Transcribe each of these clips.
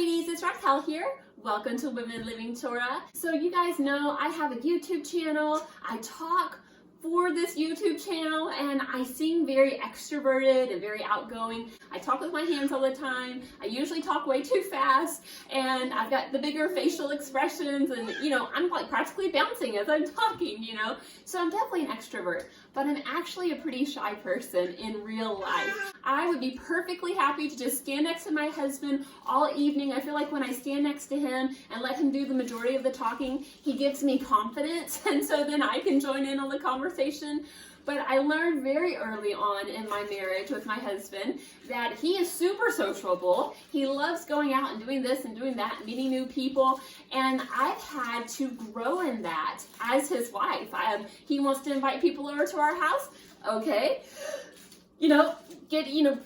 ladies, it's Raquel here. Welcome to Women Living Torah. So you guys know I have a YouTube channel. I talk for this YouTube channel and I seem very extroverted and very outgoing. I talk with my hands all the time. I usually talk way too fast and I've got the bigger facial expressions and I'm like practically bouncing as I'm talking, So I'm definitely an extrovert, but I'm actually a pretty shy person in real life. I would be perfectly happy to just stand next to my husband all evening. I feel like when I stand next to him and let him do the majority of the talking, he gives me confidence and so then I can join in on the conversation. But I learned very early on in my marriage with my husband that he is super sociable. He loves going out and doing this and doing that, meeting new people. And I've had to grow in that as his wife. He wants to invite people over to our house. Okay.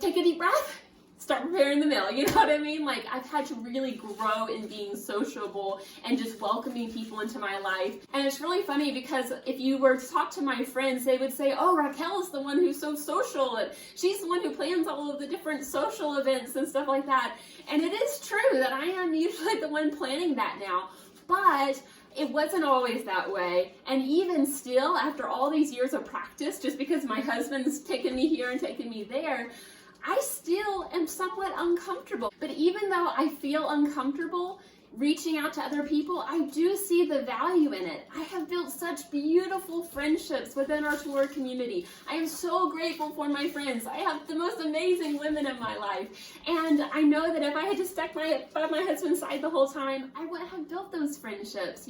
Take a deep breath. Start preparing the meal, you know what I mean? Like, I've had to really grow in being sociable and just welcoming people into my life. And it's really funny because if you were to talk to my friends, they would say, oh, Raquel is the one who's so social, and she's the one who plans all of the different social events and stuff like that. And it is true that I am usually the one planning that now, but it wasn't always that way. And even still, after all these years of practice, just because my husband's taken me here and taken me there, I still am somewhat uncomfortable. But even though I feel uncomfortable reaching out to other people, I do see the value in it. I have built such beautiful friendships within our Torah community. I am so grateful for my friends. I have the most amazing women in my life. And I know that if I had just stuck by my husband's side the whole time, I wouldn't have built those friendships,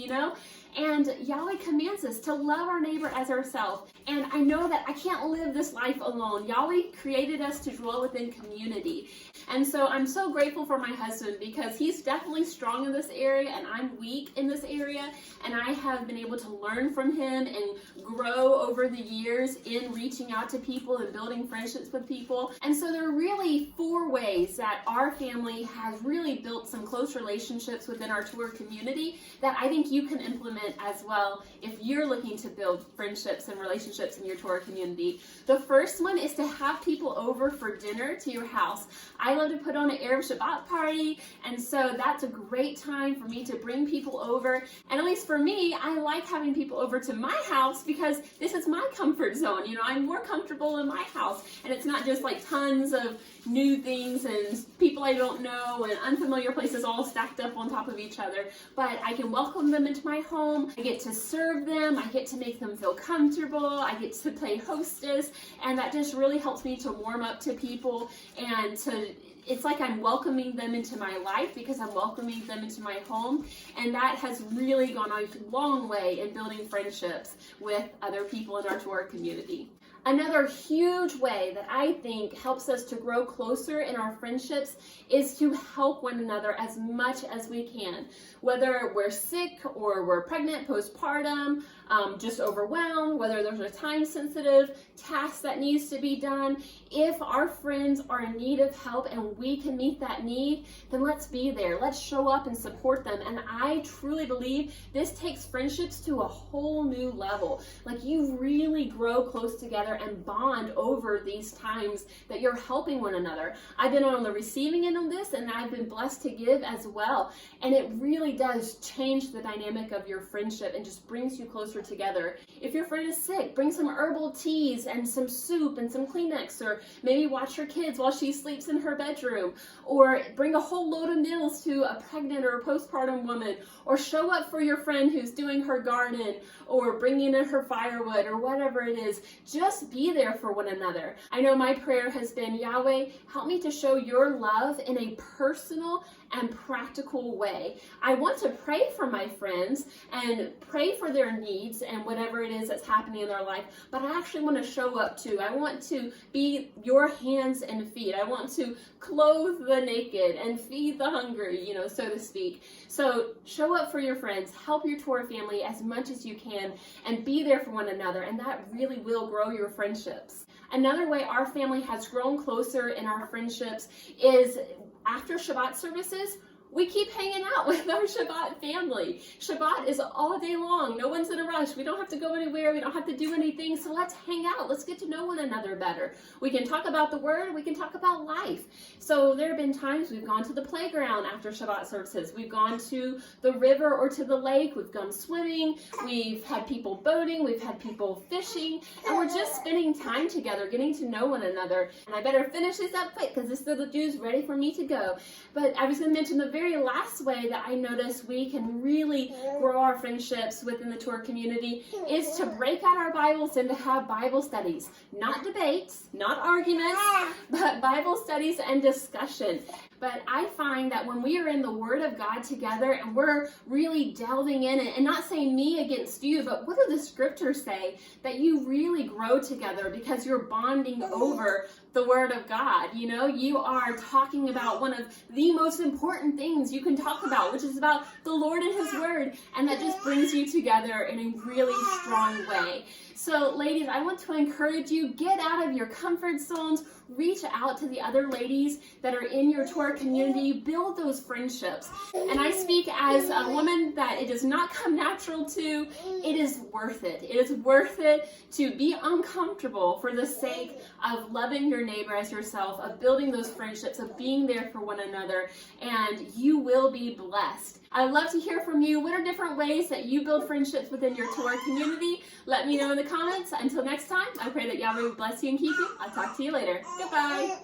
And Yahweh commands us to love our neighbor as ourselves. And I know that I can't live this life alone. Yahweh created us to dwell within community. And so I'm so grateful for my husband because he's definitely strong in this area and I'm weak in this area. And I have been able to learn from him and grow over the years in reaching out to people and building friendships with people. And so there are really 4 ways that our family has really built some close relationships within our Torah community that I think you can implement as well if you're looking to build friendships and relationships in your Torah community. The first one is to have people over for dinner to your house. I love to put on an Erev Shabbat party, and so that's a great time for me to bring people over. And at least for me, I like having people over to my house because this is my comfort zone. I'm more comfortable in my house, and it's not just like tons of new things and people I don't know and unfamiliar places all stacked up on top of each other, but I can welcome them into my home. I get to serve them. I get to make them feel comfortable. I get to play hostess, and that just really helps me to warm up to people and it's like I'm welcoming them into my life because I'm welcoming them into my home, and that has really gone a long way in building friendships with other people in our Torah community. Another huge way that I think helps us to grow closer in our friendships is to help one another as much as we can. Whether we're sick or we're pregnant, postpartum, just overwhelmed, whether there's a time-sensitive task that needs to be done, if our friends are in need of help and we can meet that need, then let's be there. Let's show up and support them. And I truly believe this takes friendships to a whole new level. Like, you really grow close together and bond over these times that you're helping one another. I've been on the receiving end of this, and I've been blessed to give as well. And it really does change the dynamic of your friendship and just brings you closer together. If your friend is sick, bring some herbal teas and some soup and some Kleenex, or maybe watch your kids while she sleeps in her bedroom, or bring a whole load of meals to a pregnant or a postpartum woman, or show up for your friend who's doing her garden or bringing in her firewood or whatever it is. Just be there for one another. I know my prayer has been, Yahweh, help me to show your love in a personal and practical way. I want to pray for my friends and pray for their needs and whatever it is that's happening in their life, but I actually want to show up too. I want to be your hands and feet. I want to clothe the naked and feed the hungry, so to speak. So show up for your friends, help your Torah family as much as you can, and be there for one another, and that really will grow your friendships. Another way our family has grown closer in our friendships is after Shabbat services, we keep hanging out with our Shabbat family. Shabbat is all day long. No one's in a rush. We don't have to go anywhere. We don't have to do anything. So let's hang out. Let's get to know one another better. We can talk about the word. We can talk about life. So there have been times we've gone to the playground after Shabbat services. We've gone to the river or to the lake. We've gone swimming. We've had people boating. We've had people fishing. And we're just spending time together, getting to know one another. And I better finish this up quick because this little Jew's ready for me to go. But I was going to mention the very last way that I notice we can really grow our friendships within the Torah community is to break out our Bibles and to have Bible studies. Not debates, not arguments, but Bible studies and discussion. But I find that when we are in the Word of God together and we're really delving in it, and not saying me against you, but what do the scriptures say, that you really grow together because you're bonding over the Word of God. You know, you are talking about one of the most important things you can talk about, which is about the Lord and His Word, and that just brings you together in a really strong way. So ladies, I want to encourage you, get out of your comfort zones, reach out to the other ladies that are in your Torah community, build those friendships. And I speak as a woman that it does not come natural to. It is worth it. It is worth it to be uncomfortable for the sake of loving your neighbor as yourself, of building those friendships, of being there for one another, and you will be blessed. I'd love to hear from you. What are different ways that you build friendships within your Torah community? Let me know in the comments. Until next time, I pray that Yahweh will bless you and keep you. I'll talk to you later. Goodbye.